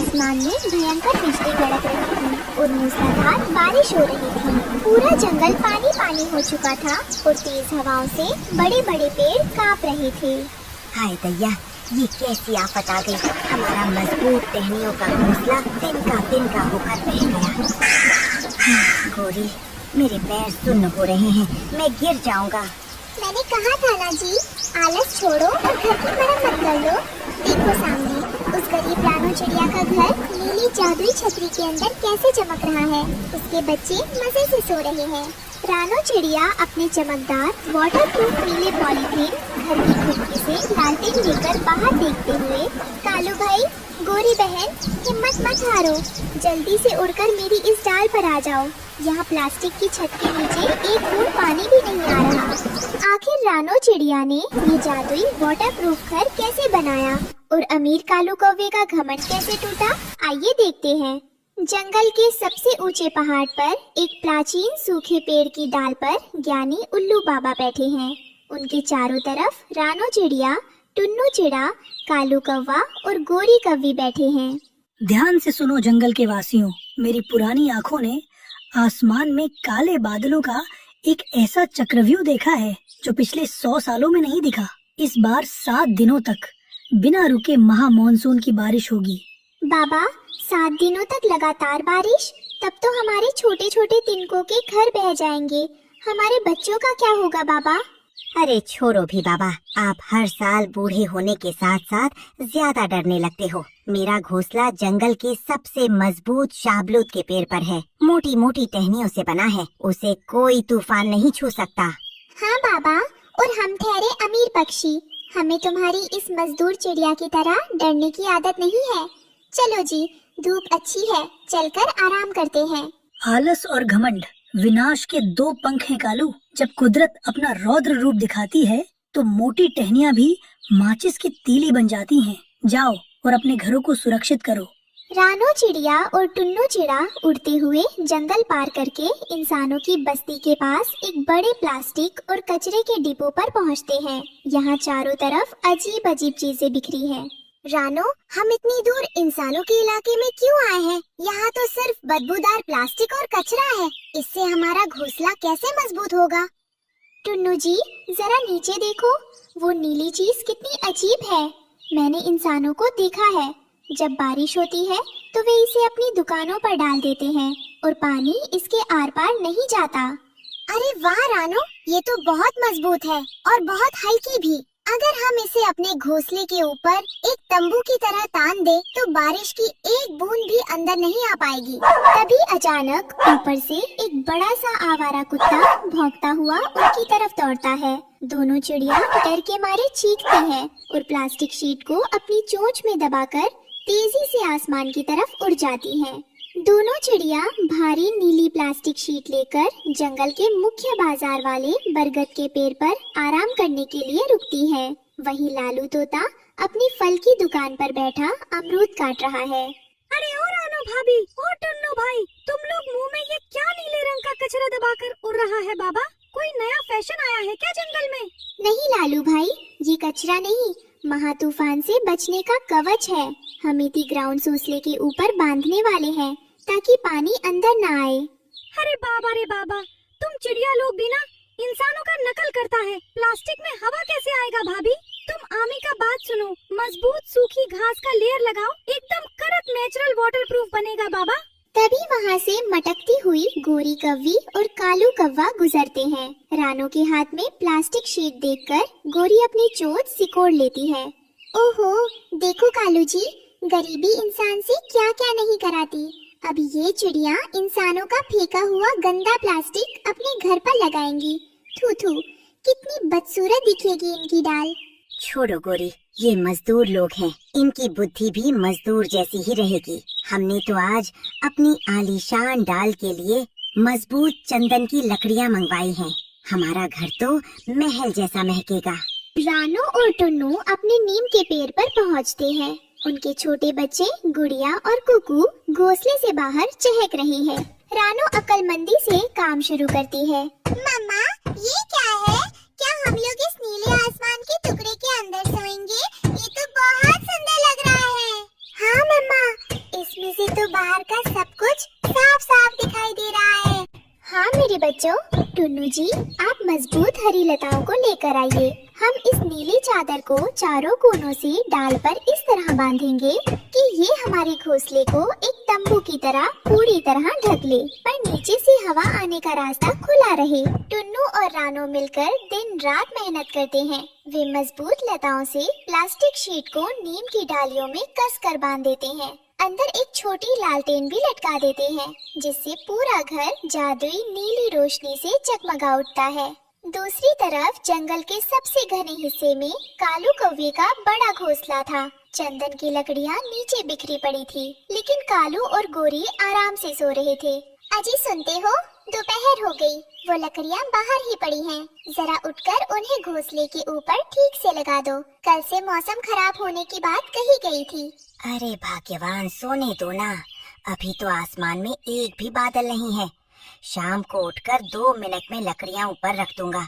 आसमान में भयंकर बिजली कड़क रही थी और मूसलाधार बारिश हो रही थी। पूरा जंगल पानी पानी हो चुका था और तेज हवाओं से बड़े बड़े पेड़ कांप रहे थे। हाय दैया, ये कैसी आफत आ गई। हमारा मजबूत टहनियों का घोंसला तिनका होकर बह गया। गोरी, मेरे पैर सुन्न हो रहे हैं, मैं गिर जाऊंगा। मैंने कहा था ना जी, आलस छोड़ो और घर की मरम्मत कर लो। देखो सामने उस गरीब रानो चिड़िया का घर नीली जादुई छतरी के अंदर कैसे चमक रहा है। उसके बच्चे मजे से सो रहे हैं। रानो चिड़िया अपने चमकदार वाटरप्रूफ नीले पॉलीथीन घर की खिड़की से लालटेन लेकर बाहर देखते हुए, कालू भाई, गोरी बहन, हिम्मत मत हारो, जल्दी से उड़कर मेरी इस डाल पर आ जाओ। यहाँ प्लास्टिक की छत के नीचे एक बूंद पानी भी नहीं आ रहा। आखिर रानो चिड़िया ने ये जादुई वाटरप्रूफ घर कैसे बनाया और अमीर कालू कौवे का घमंड कैसे टूटा, आइए देखते हैं। जंगल के सबसे ऊंचे पहाड़ पर एक प्राचीन सूखे पेड़ की डाल पर ज्ञानी उल्लू बाबा बैठे हैं। उनके चारों तरफ रानो चिड़िया, टुन्नू चिड़ा, कालू कौवा और गोरी कौवी बैठे हैं। ध्यान से सुनो जंगल के वासियों, मेरी पुरानी आँखों ने आसमान में काले बादलों का एक ऐसा चक्रव्यूह देखा है जो पिछले 100 सालों में नहीं दिखा। इस बार 7 दिनों तक बिना रुके महा मानसून की बारिश होगी। बाबा, 7 दिनों तक लगातार बारिश? तब तो हमारे छोटे छोटे तिनकों के घर बह जाएंगे। हमारे बच्चों का क्या होगा बाबा? अरे छोड़ो भी बाबा, आप हर साल बूढ़े होने के साथ साथ ज्यादा डरने लगते हो। मेरा घोंसला जंगल के सबसे मजबूत शाहबलूत के पेड़ पर है। मोटी मोटी टहनियों से बना है, उसे कोई तूफान नहीं छू सकता। हाँ बाबा, और हम ठहरे अमीर पक्षी, हमें तुम्हारी इस मजदूर चिड़िया की तरह डरने की आदत नहीं है। चलो जी, धूप अच्छी है, चलकर आराम करते हैं। आलस और घमंड विनाश के 2 पंख हैं कालू। जब कुदरत अपना रौद्र रूप दिखाती है तो मोटी टहनियाँ भी माचिस की तीली बन जाती हैं। जाओ और अपने घरों को सुरक्षित करो। रानो चिड़िया और टुन्नू चिड़ा उड़ते हुए जंगल पार करके इंसानों की बस्ती के पास एक बड़े प्लास्टिक और कचरे के डिपो पर पहुंचते हैं। यहाँ चारों तरफ अजीब अजीब चीजें बिखरी हैं। रानो, हम इतनी दूर इंसानों के इलाके में क्यों आए हैं? यहाँ तो सिर्फ बदबूदार प्लास्टिक और कचरा है। इससे हमारा घोंसला कैसे मजबूत होगा? टुन्नू जी, जरा नीचे देखो, वो नीली चीज कितनी अजीब है। मैंने इंसानों को देखा है, जब बारिश होती है तो वे इसे अपनी दुकानों पर डाल देते हैं और पानी इसके आर पार नहीं जाता। अरे वाह रानो, ये तो बहुत मजबूत है और बहुत हल्की भी। अगर हम इसे अपने घोंसले के ऊपर एक तंबू की तरह तान दे तो बारिश की एक बूंद भी अंदर नहीं आ पाएगी। तभी अचानक ऊपर से एक बड़ा सा आवारा कुत्ता भौंकता हुआ उनकी तरफ दौड़ता है। दोनों चिड़िया डर के मारे चीखते हैं और प्लास्टिक शीट को अपनी चोंच में दबाकर तेजी से आसमान की तरफ उड़ जाती हैं। दोनों चिड़िया भारी नीली प्लास्टिक शीट लेकर जंगल के मुख्य बाजार वाले बरगद के पेड़ पर आराम करने के लिए रुकती है। वहीं लालू तोता अपनी फल की दुकान पर बैठा अमरूद काट रहा है। अरे ओ रानो भाभी, ओ टुन्नू भाई, तुम लोग मुंह में ये क्या नीले रंग का कचरा दबाकर उड़ रहा है बाबा? कोई नया फैशन आया है क्या जंगल में? नहीं लालू भाई, ये कचरा नहीं, महा तूफान से बचने का कवच है। हम इसी ग्राउंड सोसले के ऊपर बांधने वाले हैं ताकि पानी अंदर न आए। अरे बाबा रे बाबा, तुम चिड़िया लोग भी ना इंसानों का नकल करता है। प्लास्टिक में हवा कैसे आएगा भाभी? तुम आमी का बात सुनो, मजबूत सूखी घास का लेयर लगाओ, एकदम कड़क नेचुरल वाटरप्रूफ बनेगा बाबा। तभी वहाँ से मटकती हुई गोरी कौवी और कालू कौवा गुजरते हैं। रानो के हाथ में प्लास्टिक शीट देखकर गोरी अपनी चोंच सिकोड़ लेती है। ओहो, देखो कालू जी, गरीबी इंसान से क्या क्या नहीं कराती। अभी ये चिड़िया इंसानों का फेंका हुआ गंदा प्लास्टिक अपने घर पर लगाएंगी। थू थू, कितनी बदसूरत दिखेगी इनकी डाल। छोड़ो गोरी, ये मजदूर लोग हैं, इनकी बुद्धि भी मजदूर जैसी ही रहेगी। हमने तो आज अपनी आलीशान डाल के लिए मजबूत चंदन की लकड़ियाँ मंगवाई हैं। हमारा घर तो महल जैसा महकेगा। रानो और टुन्नू अपने नीम के पेड़ पर पहुँचते हैं। उनके छोटे बच्चे गुड़िया और कुकू घोंसले से बाहर चहक रही है। रानो अक्लमंदी से काम शुरू करती है। मम्मा, ये क्या है? क्या हम लोग इस नीले आसमान के टुकड़े के अंदर सोएंगे? ये तो बहुत सुंदर लग रहा है। हाँ मम्मा, जी, आप मजबूत हरी लताओं को लेकर आइए। हम इस नीली चादर को चारों कोनों से डाल पर इस तरह बांधेंगे कि ये हमारे घोंसले को एक तंबू की तरह पूरी तरह ढक ले, पर नीचे से हवा आने का रास्ता खुला रहे। टुन्नू और रानो मिलकर दिन रात मेहनत करते हैं। वे मजबूत लताओं से प्लास्टिक शीट को नीम की डालियों में कस कर बांध देते हैं। अंदर एक छोटी लालटेन भी लटका देते हैं, जिससे पूरा घर जादुई नीली रोशनी से जगमगा उठता है। दूसरी तरफ जंगल के सबसे घने हिस्से में कालू कौवे का बड़ा घोंसला था। चंदन की लकड़ियाँ नीचे बिखरी पड़ी थी, लेकिन कालू और गोरी आराम से सो रहे थे। अजी सुनते हो, दोपहर हो गई, वो लकड़ियाँ बाहर ही पड़ी हैं। जरा उठकर उन्हें घोंसले के ऊपर ठीक से लगा दो। कल से मौसम खराब होने की बात कही गई थी। अरे भाग्यवान, सोने दो ना, अभी तो आसमान में एक भी बादल नहीं है। शाम को उठकर 2 मिनट में लकड़ियाँ ऊपर रख दूंगा।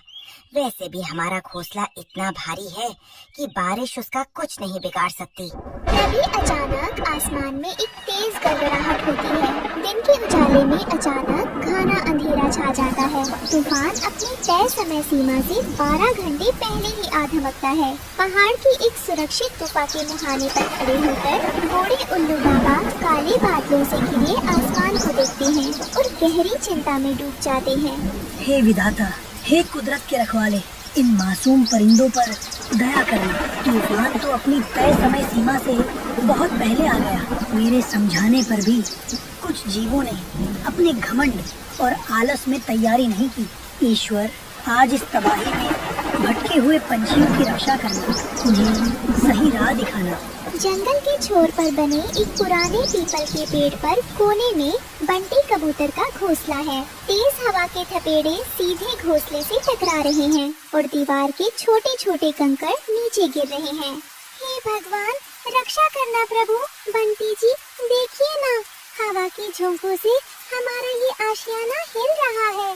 वैसे भी हमारा घोंसला इतना भारी है कि बारिश उसका कुछ नहीं बिगाड़ सकती। तभी अचानक आसमान में एक तेज गड़गड़ाहट होती है। दिन के उजाले में अचानक घना अंधेरा छा जाता है। तूफान अपनी तय समय सीमा से 12 घंटे पहले ही आ धमकता है। पहाड़ की एक सुरक्षित गुफा के मुहाने पर खड़े होकर बूढ़े उल्लू बाबा काले बादलों से घिरे आसमान को देखते हैं और गहरी चिंता में डूब जाते हैं। हे विधाता, हे कुदरत के रखवाले, इन मासूम परिंदों पर दया करना। तूफान तो अपनी तय समय सीमा से बहुत पहले आ गया। मेरे समझाने पर भी कुछ जीवों ने अपने घमंड और आलस में तैयारी नहीं की। ईश्वर, आज इस तबाही में भटके हुए पंछियों की रक्षा करना, उन्हें सही राह दिखाना। जंगल के छोर पर बने एक पुराने पीपल के पेड़ पर कोने में बंटी कबूतर का घोंसला है। तेज हवा के थपेड़े सीधे घोंसले से टकरा रहे हैं और दीवार के छोटे छोटे कंकड़ नीचे गिर रहे हैं। हे भगवान, रक्षा करना प्रभु। बंटी जी, देखिए ना, हवा के झोंकों से हमारा ये आशियाना हिल रहा है।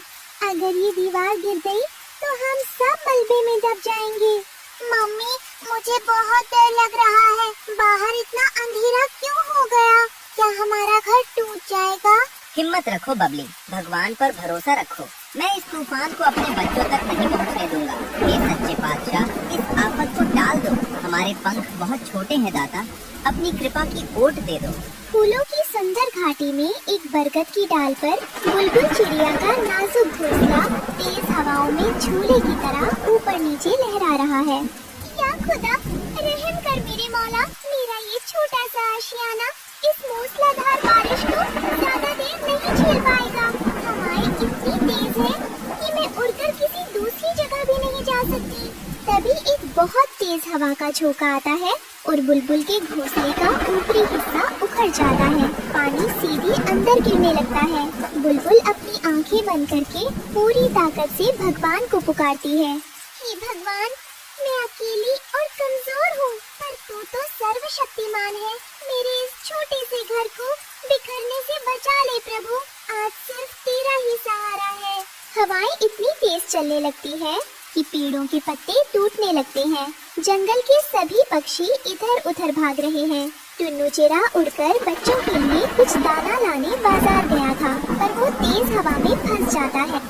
अगर ये दीवार गिर गई तो हम सब मलबे में दब जाएंगे। मम्मी, मुझे बहुत डर लग रहा है। बाहर इतना अंधेरा क्यों हो गया? क्या हमारा घर टूट जाएगा? हिम्मत रखो बबली, भगवान पर भरोसा रखो। मैं इस तूफान को अपने बच्चों तक नहीं पहुंचने दूंगा। हे सच्चे बादशाह, इस आफत को टाल दो। हमारे पंख बहुत छोटे हैं दाता, अपनी कृपा की ओट दे दो। फूलों की सुंदर घाटी में एक बरगद की डाल पर बुलबुल चिड़िया का नाजुक घोंसला तेज हवाओं में झूले की तरह ऊपर नीचे लहरा रहा है। या खुदा, रहम कर मेरे मौला, मेरा ये छोटा सा आशियाना इस मूसलाधार बारिश को ज्यादा देर नहीं झेल पाएगा। हवाएं इतनी तेज है कि मैं उड़कर किसी दूसरी जगह भी नहीं जा सकती। तभी एक बहुत तेज हवा का झोंका आता है और बुलबुल के घोंसले का ऊपरी हिस्सा उखड़ जाता है। पानी सीधे अंदर गिरने लगता है। बुलबुल अपनी आंखें बंद करके पूरी ताकत से भगवान को पुकारती है। हे भगवान, मैं अकेली और कमजोर हूँ, पर तू तो सर्वशक्तिमान है। मेरे इस छोटे से घर को बिखरने से बचा ले प्रभु। आज सिर्फ तेरा ही सहारा है। हवाएं इतनी तेज चलने लगती है कि पेड़ों के पत्ते टूटने लगते हैं। जंगल के सभी पक्षी इधर उधर भाग रहे हैं। टुन्नू चिड़ा उड़कर बच्चों के लिए कुछ दाना लाने बाजार गया था, पर वो तेज हवा में फंस जाता है।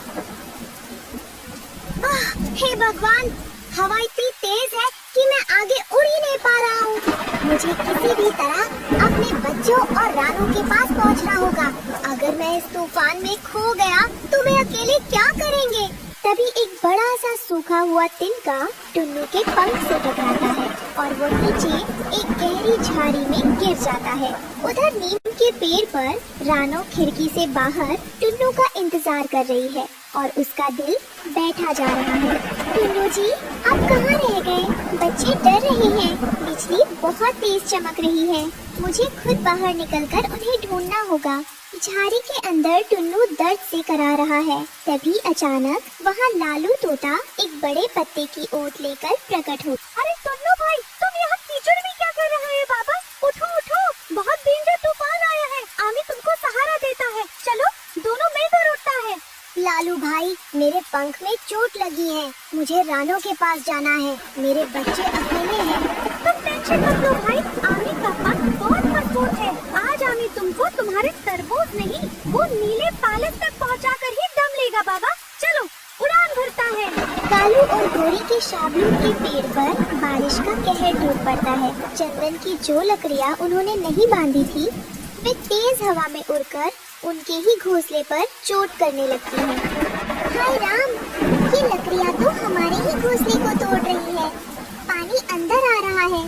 हे भगवान, हवा इतनी तेज है कि मैं आगे उड़ ही नहीं पा रहा हूँ। मुझे किसी भी तरह अपने बच्चों और रानों के पास पहुँचना होगा। अगर मैं इस तूफान में खो गया तो वे अकेले क्या करेंगे? तभी एक बड़ा सा सूखा हुआ तिनका टुन्नू के पंख से टकराता है और वो नीचे एक गहरी झाड़ी में गिर जाता है। उधर नीम के पेड़ पर रानो खिड़की से बाहर टुन्नू का इंतजार कर रही है और उसका दिल बैठा जा रहा है। टुन्नू जी, आप कहाँ रह गए? बच्चे डर रहे हैं। बिजली बहुत तेज चमक रही है। मुझे खुद बाहर निकलकर उन्हें ढूंढना होगा। झाड़ी के अंदर टुन्नू दर्द से करा रहा है। तभी अचानक वहाँ लालू तोता एक बड़े पत्ते की ओट लेकर प्रकट हो। अरे टुन्नू भाई, तुम यहाँ कीचड़ में क्या कर रहे हो बाबा? उठो उठो, बहुत डेंजर तूफान आया है। आमी तुमको सहारा देता है। चलो, दोनों मिलकर उठता है। लालू भाई, मेरे पंख में चोट लगी है। मुझे रानो के पास जाना है। मेरे बच्चे अकेले हैं। तुम टेंशन मत लो भाई, आमी का पंख बहुत मजबूत है। आज आमी तुमको तुम्हारे तरबूज नहीं, वो नीले पैलेस तक पहुँचा कर ही दम लेगा बाबा। चलो, उड़ा के शाबलूत के पेड़ पर बारिश का कहर टूट पड़ता है। चंदन की जो लकड़ियाँ उन्होंने नहीं बांधी थी वे तेज हवा में उड़कर उनके ही घोंसले पर चोट करने लगती हैं। हाय राम, ये लकड़ियाँ तो हमारे ही घोंसले को तोड़ रही है। पानी अंदर आ रहा है।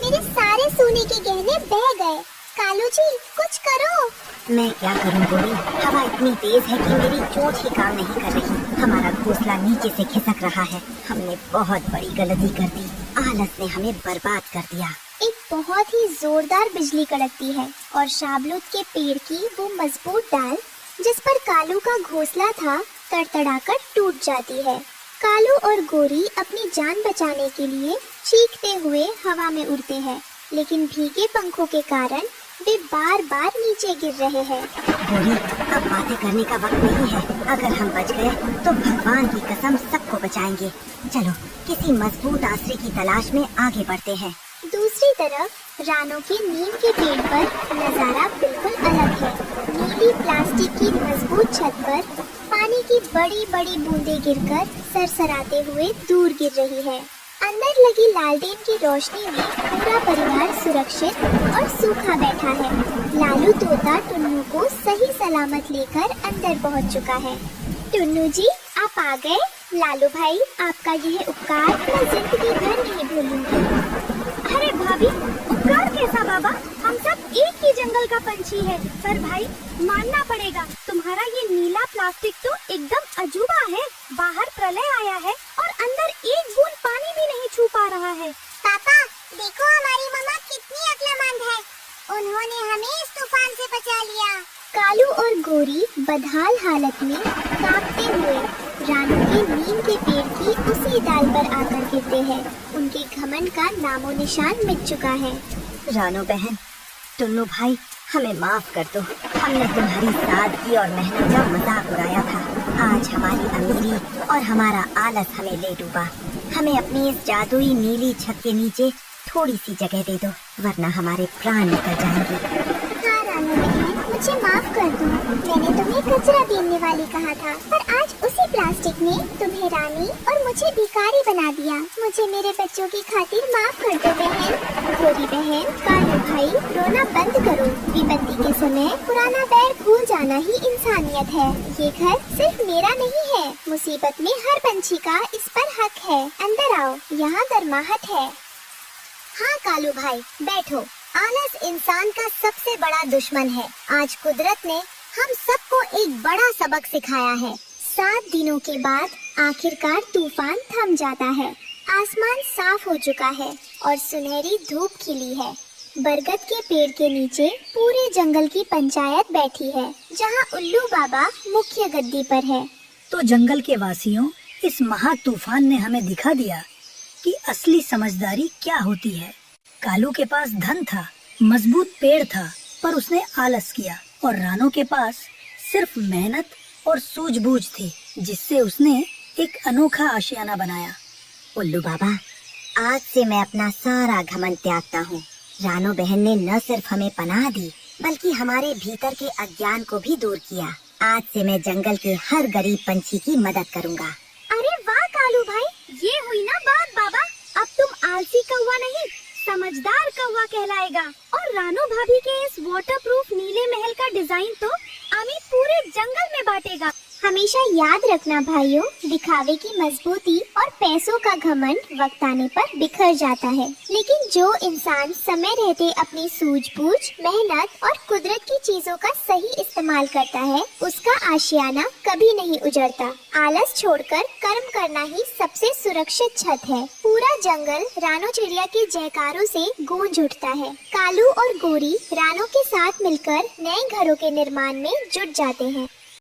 मेरे सारे सोने के गहने बह गए। कालू जी, कुछ करो। मैं क्या करूं गोरी, हवा इतनी तेज है कि मेरी चोट ही काम नहीं कर रही। हमारा घोंसला नीचे से खिसक रहा है। हमने बहुत बड़ी गलती कर दी। आलस ने हमें बर्बाद कर दिया। एक बहुत ही जोरदार बिजली कड़कती है और शाबलूत के पेड़ की वो मजबूत डाल जिस पर कालू का घोंसला था तड़तड़ाकर टूट जाती है। कालू और गोरी अपनी जान बचाने के लिए चीखते हुए हवा में उड़ते हैं, लेकिन भीगे पंखों के कारण वे बार बार नीचे गिर रहे हैं। गोरी, अब बातें करने का वक्त नहीं है। अगर हम बच गए तो भगवान की कसम सबको बचाएंगे। चलो किसी मजबूत आश्रय की तलाश में आगे बढ़ते हैं। दूसरी तरफ रानों के नीम के पेड़ पर नजारा बिल्कुल अलग है। नीली प्लास्टिक की मजबूत छत पर पानी की बड़ी बड़ी बूंदें गिरकर सरसराते हुए दूर गिर रही है। अंदर लगी लालटेन की रोशनी में पूरा परिवार सुरक्षित और सूखा बैठा है। लालू तोता टुन्नू को सही सलामत लेकर अंदर पहुंच चुका है। टुन्नू जी, आप आ गए। लालू भाई, आपका यह उपकार मैं जिंदगी भर नहीं भूलूंगी। अरे भाभी, उपकार कैसा बाबा? हम सब एक ही जंगल का पंछी है। पर भाई, मानना पड़ेगा, तुम्हारा ये नीला प्लास्टिक तो एकदम अजूबा है। बाहर प्रलय आया है और अंदर एक बूंद पानी भी नहीं छू पा रहा है। पापा, देखो हमारी मम्मा कितनी अक्लमंद है। उन्होंने हमें इस तूफान से बचा लिया। कालू और गोरी बदहाल हालत में कांपते हुए रानू के नीम के पेड़ की उसी डाल पर आकर गिरते हैं। उनके घमंड का नामो निशान मिट चुका है। रानो बहन, टुन्नू भाई, हमें माफ कर दो। हमने तुम्हारी सादगी और मेहनत का मजाक उड़ाया था। आज हमारी अमीरी और हमारा आलस हमें ले डूबा। हमें अपनी इस जादुई नीली छत के नीचे थोड़ी सी जगह दे दो, वरना हमारे प्राण निकल जाएंगे। हाँ रानू बहन, मुझे माफ कर दो। मैंने तुम्हें कचरा बीनने वाली कहा था, पर आज उसी प्लास्टिक ने तुम्हें रानी और मुझे भिखारी बना दिया। मुझे मेरे बच्चों की खातिर माफ कर दो बहन। गोरी बहन, कालू भाई, रोना बंद करो। विपत्ति के समय पुराना बैर भूल जाना ही इंसानियत है। ये घर सिर्फ मेरा नहीं है। मुसीबत में हर पंछी का इस पर हक है। अंदर आओ, यहाँ गर्माहट है। हाँ कालू भाई, बैठो। आलस इंसान का सबसे बड़ा दुश्मन है। आज कुदरत ने हम सबको एक बड़ा सबक सिखाया है। 7 दिनों के बाद आखिरकार तूफान थम जाता है। आसमान साफ हो चुका है और सुनहरी धूप खिली है। बरगद के पेड़ के नीचे पूरे जंगल की पंचायत बैठी है, जहाँ उल्लू बाबा मुख्य गद्दी पर है। तो जंगल के वासियों, इस महा तूफान ने हमें दिखा दिया कि असली समझदारी क्या होती है। कालू के पास धन था, मजबूत पेड़ था, पर उसने आलस किया। और रानो के पास सिर्फ मेहनत और सूझबूझ थी, जिससे उसने एक अनोखा आशियाना बनाया। उल्लू बाबा, आज से मैं अपना सारा घमंड त्यागता हूँ। रानो बहन ने न सिर्फ हमें पनाह दी, बल्कि हमारे भीतर के अज्ञान को भी दूर किया। आज से मैं जंगल के हर गरीब पंछी की मदद करूँगा। अरे वाह कालू भाई, ये हुई ना बात बाबा। अब तुम आलसी कौवा नहीं, समझदार कौवा कहलाएगा। और रानो भाभी के इस वाटरप्रूफ नीले महल का डिजाइन तो अमित पूरे जंगल में बांटेगा। हमेशा याद रखना भाइयों, दिखावे की मजबूती और पैसों का घमंड वक्त आने पर बिखर जाता है, लेकिन जो इंसान समय रहते अपनी सूझबूझ, मेहनत और कुदरत की चीजों का सही इस्तेमाल करता है, उसका आशियाना कभी नहीं उजड़ता। आलस छोड़कर कर्म करना ही सबसे सुरक्षित छत है। पूरा जंगल रानो चिड़िया के जयकारों से गूंज उठता है। कालू और गोरी रानो के साथ मिलकर नए घरों के निर्माण में जुट जाते हैं।